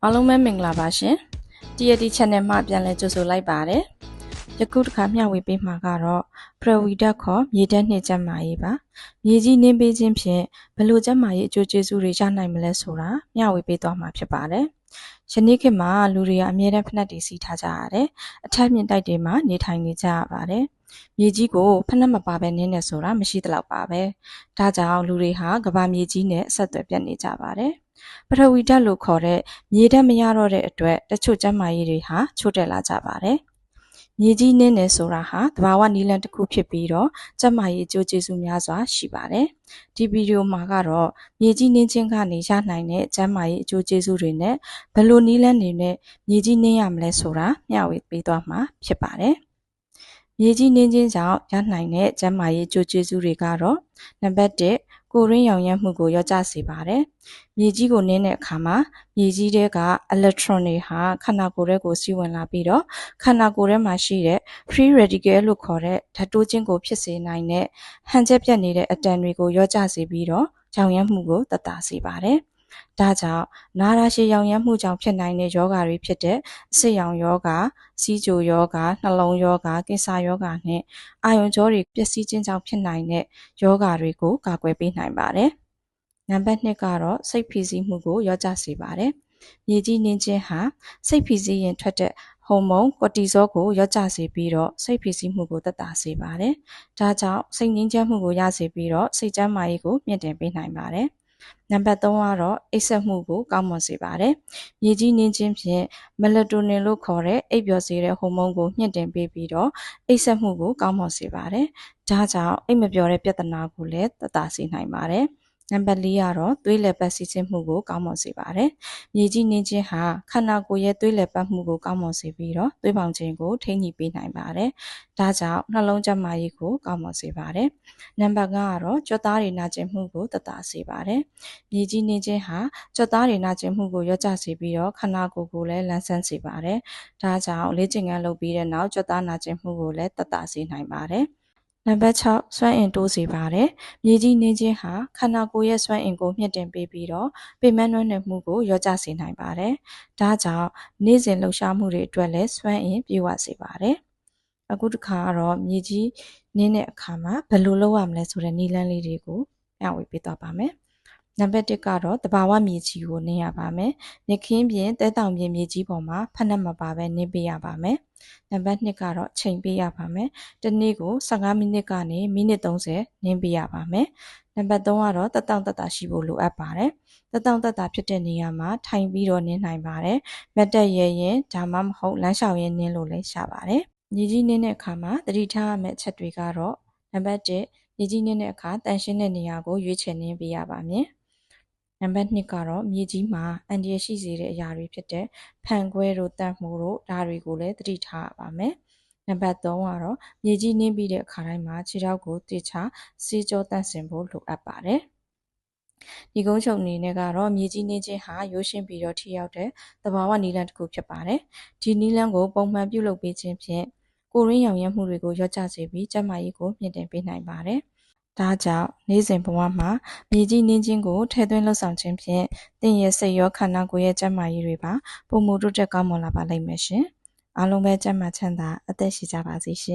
အားလုံးပဲမင်္ဂလာပါရှင် TAT Channel မှာပြန်လည်ကြိုဆိုလိုက်ပါတယ်ယခုတစ်ခါမျှဝေပေးမှာကတော့ပရဝီဓာတ်ခေါ်မြေဓာတ်နှင့်ကျန်းမာရေးပါမြေကြီးနှင်းပေးခြင်းဖြင့်ဘယ်လိုကျန်းမာရေးအကျိုးကျေးဇူးတွေရနိုင်မလဲဆိုတာမျှဝေပေးသွားမှာဖြစ်ပါတယ်ယနေ့ခေတ်မှာလူတွေကအမြဲတမ်းဖက်နှက်တွေစီးထားကြရတယ်အထက်မြင့်တိုက်တွေမှာနေထိုင်နေကြရပါတယ်မြေကြီးကိုဖက်နှက်မပါဘဲနင်းနေဆိုတာမရှိသလောက်ပါပဲဒါကြောင့်လူတွေဟာကဘာမြေကြီးနဲ့အဆက်အသွယ်ပြတ်နေကြပါတယ်ပထဝီဓာတ်လို့ခေါ်တဲ့မြေဓာတ်မရတော့တဲ့အတွက်တချို့ကျန်းမာရေးတွေဟာချို့တက်လာကြပါတယ်။မြေကြီးနင်းနေဆိုတာဟာသဘာဝနည်းလမ်းတစ်ခုဖြစ်ပြီးတော့ကျန်းမာရေးအကျိုးကျေးဇူးများစွာရှိပါတယ်။ဒီဗီဒီယိုမှာကတော့မြေကြီးနင်းခြင်းကနေရနိုင်တဲ့ကျန်းမာရေးအကျိုးကျေးဇူးတွေနဲ့ဘယ်လိုနည်းလမ်းတွေနဲ့မြေကြီးနင်းရမလဲဆိုတာမျှဝေပေးသွားမှာဖြစ်ပါတယ်။မြေကြီးနင်းခြင်းကြောင့်ရနိုင်တဲ့ကျန်းမာရေးအကျိုးကျေးဇူးတွေကတော့နံပါတ်1ကိုယ်ရင်းရောင်ရမ်းမှုကိုလျော့ကျစေပါတယ်။မြေကြီးကိုနင်းတဲ့အခါမှာမြေကြီးထဲကအီလက်ထရွန်တွေဟာခန္ဓာကိုယ်ထဲကိုစီးဝင်လာပြီးတော့ခန္ဓာကိုယ်ထဲမှာရှိတဲ့ free radical လို့ခေါ်တဲ့ဓာတ်တိုးခြင်းကိုဖြစ်စေနိုင်တဲ့ဟန်ချက်ပြတ်နေတဲ့အတန်တွေကိုလျော့ကျစေပြီးတော့ရောင်ရမ်းမှုကိုသက်သာစေပါတယ်။ဒါကြောင့်နာတာရှည်ရောင်ရမ်းမှုကြောင့်ဖြစ်နိုင်တဲ့ယောဂတွေဖြစ်တဲ့အဆိပ်ရောင်ယောဂ၊စီးကြိုယောဂ၊နှလုံးယောဂ၊ကင်ဆာယောဂနဲ့အာရုံကြောတွေပျက်စီးခြင်းကြောင့်ဖြစ်နိုင်တဲ့ယောဂတွေကိုကာကွယ်ပေးနိုင်ပါတယ်။နံပါတ်2ကတော့စိတ်ဖိစီးမှုကိုလျော့ကျစေပါတယ်။မြေကြီးနင်းခြင်းဟာစိတ်ဖိစီးရင်ထွက်တဲ့ဟော်မုန်းကော်တီဇောကိုလျော့ကျစေပြီးတော့စိတ်ဖိစီးမှုကိုသက်သာစေပါတယ်။ဒါကြောင့်စိတ်ငြိမ်းချမ်းမှုကိုရစေပြီးတော့စိတ်ကျန်းမာရေးကိုမြင့်တင်ပေးနိုင်ပါတယ်။နံပါတ်3ကတော့အိပ်စက်မှုကိုကောင်းမွန်စေပါတယ်။မြေကြီးနင်းခြင်းဖြင့်မက်လာတိုနင်လို့ခေါ်တဲ့အိပ်ပျော်စေတဲ့ဟော်မုန်းကိုမြင့်တင်ပေးပြီးတော့အိပ်စက်မှုကိုကောင်းမွန်စေပါတယ်။ဒါကြောင့်အိပ်မပျော်တဲ့ပြဿနာကိုလည်းသက်သာစေနိုင်ပါတယ်။နံပါတ်4ကတော့သွေးလည်ပတ်စီးခြင်းမှုကိုကောင်းမွန်စေပါတယ်။မြေကြီးနင်းခြင်းဟာခန္ဓာကိုယ်ရဲ့သွေးလည်ပတ်မှုကိုကောင်းမွန်စေပြီးတော့သွေးပေါင်ခြင်းကိုထိန်းညှိပေးနိုင်ပါတယ်။ဒါကြောင့်နှလုံးကျန်းမာရေးကိုကောင်းမွန်စေပါတယ်။နံပါတ်5ကတော့ကြွက်သားတွေနာကျင်မှုကိုသက်သာစေပါတယ်။မြေကြီးနင်းခြင်းဟာကြွက်သားတွေနာကျင်မှုကိုလျော့ကျစေပြီးတော့ခန္ဓာကိုယ်ကိုလည်းလန်းဆန်းစေပါတယ်။ဒါကြောင့်လေ့ကျင့်ခန်းလုပ်ပြီးတဲ့နောက်ကြွက်သားနာကျင်မှုကိုလည်းသက်သာစေနိုင်ပါတယ်။နံပါတ်6စွမ်းအင်တိုးစေပါတယ်။မြေကြီးနင်းခြင်းဟာခန္ဓာကိုယ်ရဲ့စွမ်းအင်ကိုမြင့်တင်ပေးပြီးတော့ပေမန်းနှွမ်းနယ်မှုကိုလျော့ကျစေနိုင်ပါတယ်။ဒါကြောင့်နေ့စဉ်လှုပ်ရှားမှုတွေအတွက်လည်းစွမ်းအင်ပြေဝစေပါတယ်။အခုတစ်ခါကတော့မြေကြီးနင်းတဲ့အခါမှာဘယ်လိုလုပ်ရမလဲဆိုတဲ့နည်းလမ်းလေးတွေကိုမျှဝေပေးသွားပါမယ်။နံပါတ်1ကတော့တဘာဝမြေကြီးကိုနင်းရပါမယ်။မြခင်းပြင်တဲတောင်ပြင်မြေကြီးပေါ်မှာဖက်နှက်မပါဘဲနင်းပေးရပါမယ်။နံပါတ်2ကတော့ချိန်ပေးရပါမယ်။တစ်နေ့ကို15မိနစ်ကနေမိနစ်30နင်းပေးရပါမယ်။နံပါတ်3ကတော့တက်တောင့်တက်တာရှိဖို့လိုအပ်ပါတယ်။တက်တောင့်တက်တာဖြစ်တဲ့နေရာမှာထိုင်ပြီးတော့နင်းနိုင်ပါတယ်။မတ်တက်ရဲရင်ဒါမှမဟုတ်လမ်းလျှောက်ရင်နင်းလို့လည်းရပါတယ်။မြေကြီးနင်းတဲ့အခါမှာသတိထားရမယ့်အချက်တွေကတော့နံပါတ်1မြေကြီးနင်းတဲ့အခါတန်ရှင်းတဲ့နေရာကိုရွေးချယ်နင်းပေးရပါမယ်။နံပါတ်2ကတော့မြေကြီးမှာအန္တရာယ်ရှိစေတဲ့အရာတွေဖြစ်တဲ့ဖန်ခွဲတို့တန့်မှုတို့ဒါတွေကိုလည်းသတိထားရပါမယ်။နံပါတ်3ကတော့မြေကြီးနင်းပြီးတဲ့အခါတိုင်းမှာခြေထောက်ကိုတေချာစေးကြောတန့်စင်ဖို့လိုအပ်ပါတယ်။ဒီကုန်းချုပ်အနေနဲ့ကတော့မြေကြီးနင်းခြင်းဟာရိုးရှင်းပြီးတော့ထိရောက်တဲ့သဘာဝနည်းလမ်းတစ်ခုဖြစ်ပါတယ်။ဒီနည်းလမ်းကိုပုံမှန်ပြုလုပ်ပေးခြင်းဖြင့်ကိုယ်ရင်းရောင်ရမ်းမှုတွေကိုလျော့ကျစေပြီးကျန်းမာရေးကိုမြင့်တင်ပေးနိုင်ပါတယ်။ဒါကြောင့်နေ့စဉ်ဘဝမှာမြေကြီးနင်းခြင်းကိုထည့်သွင်းလှုပ်ဆောင်ခြင်းဖြင့်သင်ရဲ့စိတ်ရောခန္ဓာကိုယ်ရဲ့ကျန်းမာရေးတွေပါပုံမှုတိုးတက်ကောင်းမွန်လာပါလိမ့်မယ်ရှင်။အားလုံးပဲကျန်းမာချမ်းသာအသက်ရှိကြပါစေရှင်။